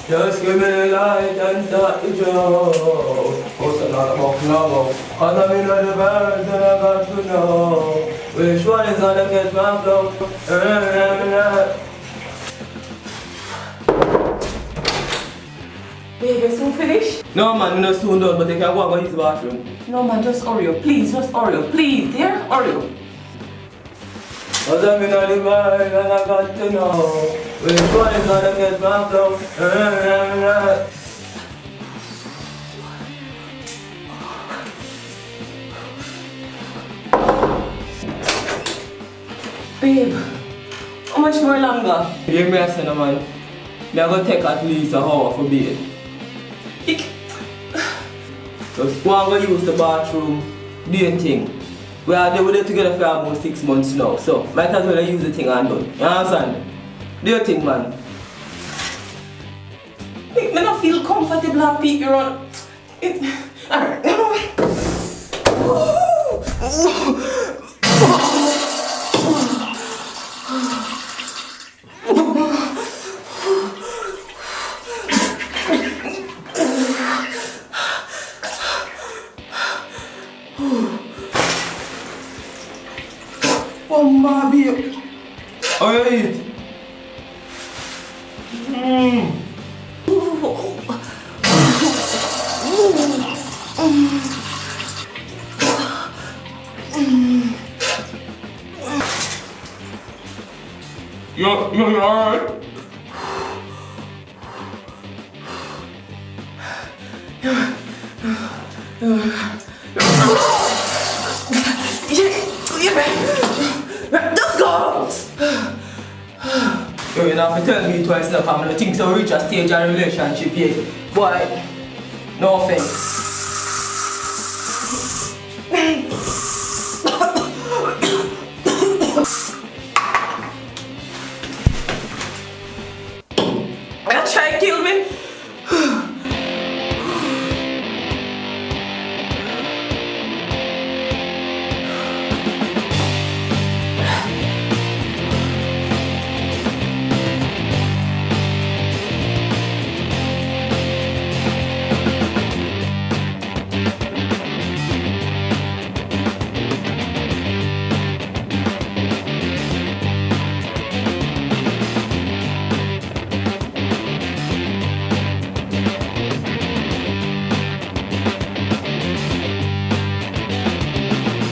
Just give me the light and start the show. What's another box now? Cause I'm in the birds and I got to know which one is gonna catch my flow. Babe, you soon finished? No man, you're not soon done, but you can go and use the bathroom. No man, just hurry up, please, just hurry up, please, dear, hurry up. Cause I'm in the birds and I got to know which one is gonna catch my flow. Babe, how much more longer? Give me a second, man. I'm gonna take at least an hour for bed. Just go and go use the bathroom, do your thing. We are there together for almost 6 months now, so might as well use the thing and done. You understand? Do your thing, man. I don't feel comfortable and peek around. Alright, oh my babe. How you eat? You're alright? just go! Yo, you have to tell me twice now, I'm gonna think so reach a stage of relationship yet. Boy, no offense.